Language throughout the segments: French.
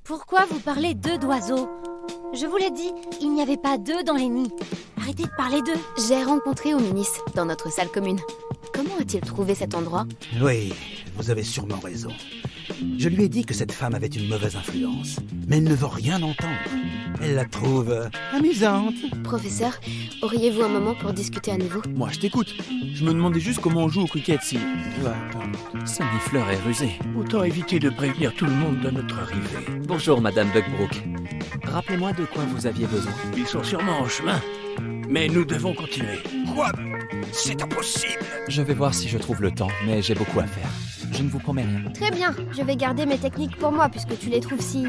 Pourquoi vous parlez d'œufs d'oiseaux? Je vous l'ai dit, il n'y avait pas d'œufs dans les nids. Arrêtez de parler d'eux. J'ai rencontré Ominis dans notre salle commune. Comment a-t-il trouvé cet endroit? Oui, vous avez sûrement raison. Je lui ai dit que cette femme avait une mauvaise influence, mais elle ne veut rien entendre. Elle la trouve amusante. Professeur, auriez-vous un moment pour discuter à nouveau? Moi, je t'écoute. Je me demandais juste comment on joue au cricket si... Ce Nifleur est rusé. Autant éviter de prévenir tout le monde de notre arrivée. Bonjour, Madame Buckbrook. Rappelez-moi de quoi vous aviez besoin. Ils sont sûrement en chemin, mais nous devons continuer. Quoi? C'est impossible! Je vais voir si je trouve le temps, mais j'ai beaucoup à faire. Je ne vous promets rien. Très bien, je vais garder mes techniques pour moi puisque tu les trouves si...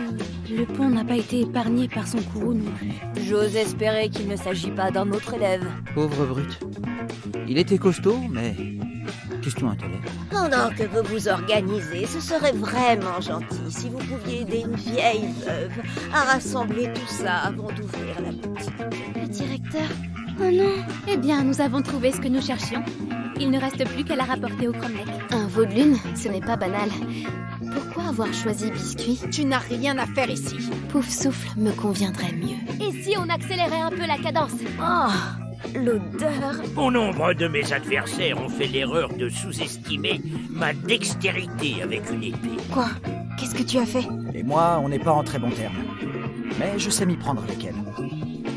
Le pont n'a pas été épargné par son courroux non plus. J'ose espérer qu'il ne s'agit pas d'un autre élève. Pauvre brute. Il était costaud, mais... question intellect. Pendant que vous vous organisez, ce serait vraiment gentil si vous pouviez aider une vieille veuve à rassembler tout ça avant d'ouvrir la boutique. Le directeur? Oh non. Eh bien, nous avons trouvé ce que nous cherchions. Il ne reste plus qu'à la rapporter au Cromlech. Un veau de lune, ce n'est pas banal. Pourquoi avoir choisi biscuit? Tu n'as rien à faire ici. Pouf souffle me conviendrait mieux. Et si on accélérait un peu la cadence? Oh, l'odeur. Bon nombre de mes adversaires ont fait l'erreur de sous-estimer ma dextérité avec une épée. Quoi? Qu'est-ce que tu as fait? Et moi, on n'est pas en très bons termes. Mais je sais m'y prendre avec elle.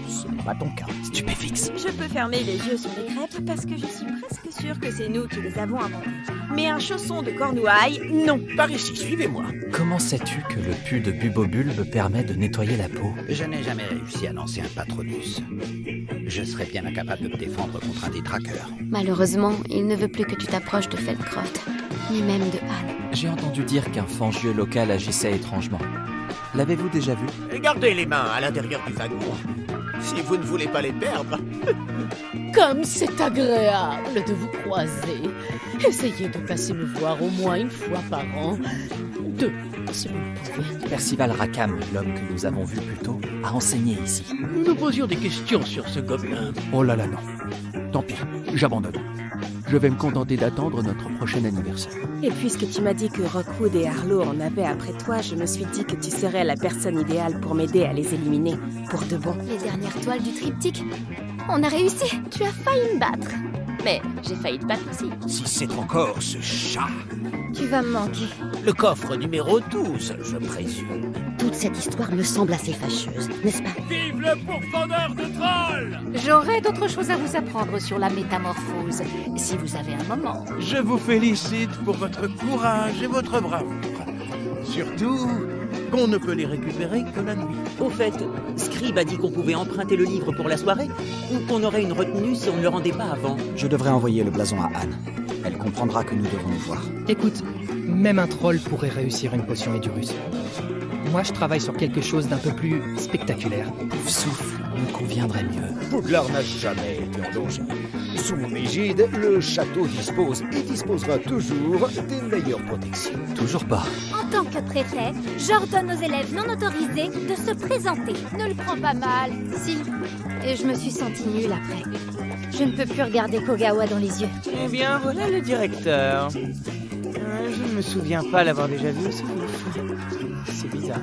Ce n'est pas ton cas. Stupéfixe. Je peux fermer les yeux sur les crêpes parce que je suis presque sûre que c'est nous qui les avons inventées. Mais un chausson de Cornouailles, non. Par ici, suivez-moi. Comment sais-tu que le pu de Bubobule me permet de nettoyer la peau? Je n'ai jamais réussi à lancer un Patronus. Je serais bien incapable de me défendre contre un détraqueur. Malheureusement, il ne veut plus que tu t'approches de Feldcroft, ni même de Anne. J'ai entendu dire qu'un fangieux local agissait étrangement. L'avez-vous déjà vu? Gardez les mains à l'intérieur du wagon, si vous ne voulez pas les perdre. Comme c'est agréable de vous croiser. Essayez de passer me voir au moins une fois par an. Deux, si vous le pouvez. Percival Rackham, l'homme que nous avons vu plus tôt, a enseigné ici. Nous nous posions des questions sur ce gobelin. Oh là là, non. Tant pis, j'abandonne. Je vais me contenter d'attendre notre prochain anniversaire. Et puisque tu m'as dit que Rockwood et Harlow en avaient après toi, je me suis dit que tu serais la personne idéale pour m'aider à les éliminer, pour de bon. Les dernières toiles du triptyque. On a réussi. Tu as failli me battre. Mais j'ai failli te battre aussi. Si c'est encore ce chat! Tu vas me manquer. Le coffre numéro 12, je présume. Toute cette histoire me semble assez fâcheuse, n'est-ce pas? Vive le pourfendeur de trolls! J'aurais d'autres choses à vous apprendre sur la métamorphose, si vous avez un moment. Je vous félicite pour votre courage et votre bravoure. Surtout qu'on ne peut les récupérer que la nuit. Au fait, Scribe a dit qu'on pouvait emprunter le livre pour la soirée, ou qu'on aurait une retenue si on ne le rendait pas avant. Je devrais envoyer le blason à Anne. Elle comprendra que nous devons nous voir. Écoute, même un troll pourrait réussir une potion Edurus. Moi, je travaille sur quelque chose d'un peu plus spectaculaire. Pouf souffle me conviendrait mieux. Poudlard n'a jamais été en danger. Sous mon égide, le château dispose et disposera toujours des meilleures protections. Toujours pas. En tant que préfet, j'ordonne aux élèves non autorisés de se présenter. Ne le prends pas mal. Si. Et je me suis sentie nulle après. Je ne peux plus regarder Kogawa dans les yeux. Eh bien, voilà le directeur. Je ne me souviens pas l'avoir déjà vu, c'est bizarre.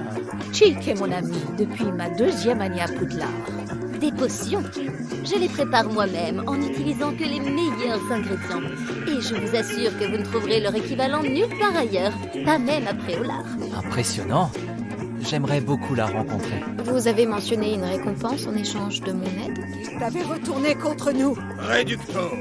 Chick est mon ami depuis ma 2e année à Poudlard. Des potions. Je les prépare moi-même en n'utilisant que les meilleurs ingrédients. Et je vous assure que vous ne trouverez leur équivalent nulle part ailleurs, pas même à Préolard. Impressionnant. J'aimerais beaucoup la rencontrer. Vous avez mentionné une récompense en échange de mon aide? T'avais retourné contre nous. Réductor!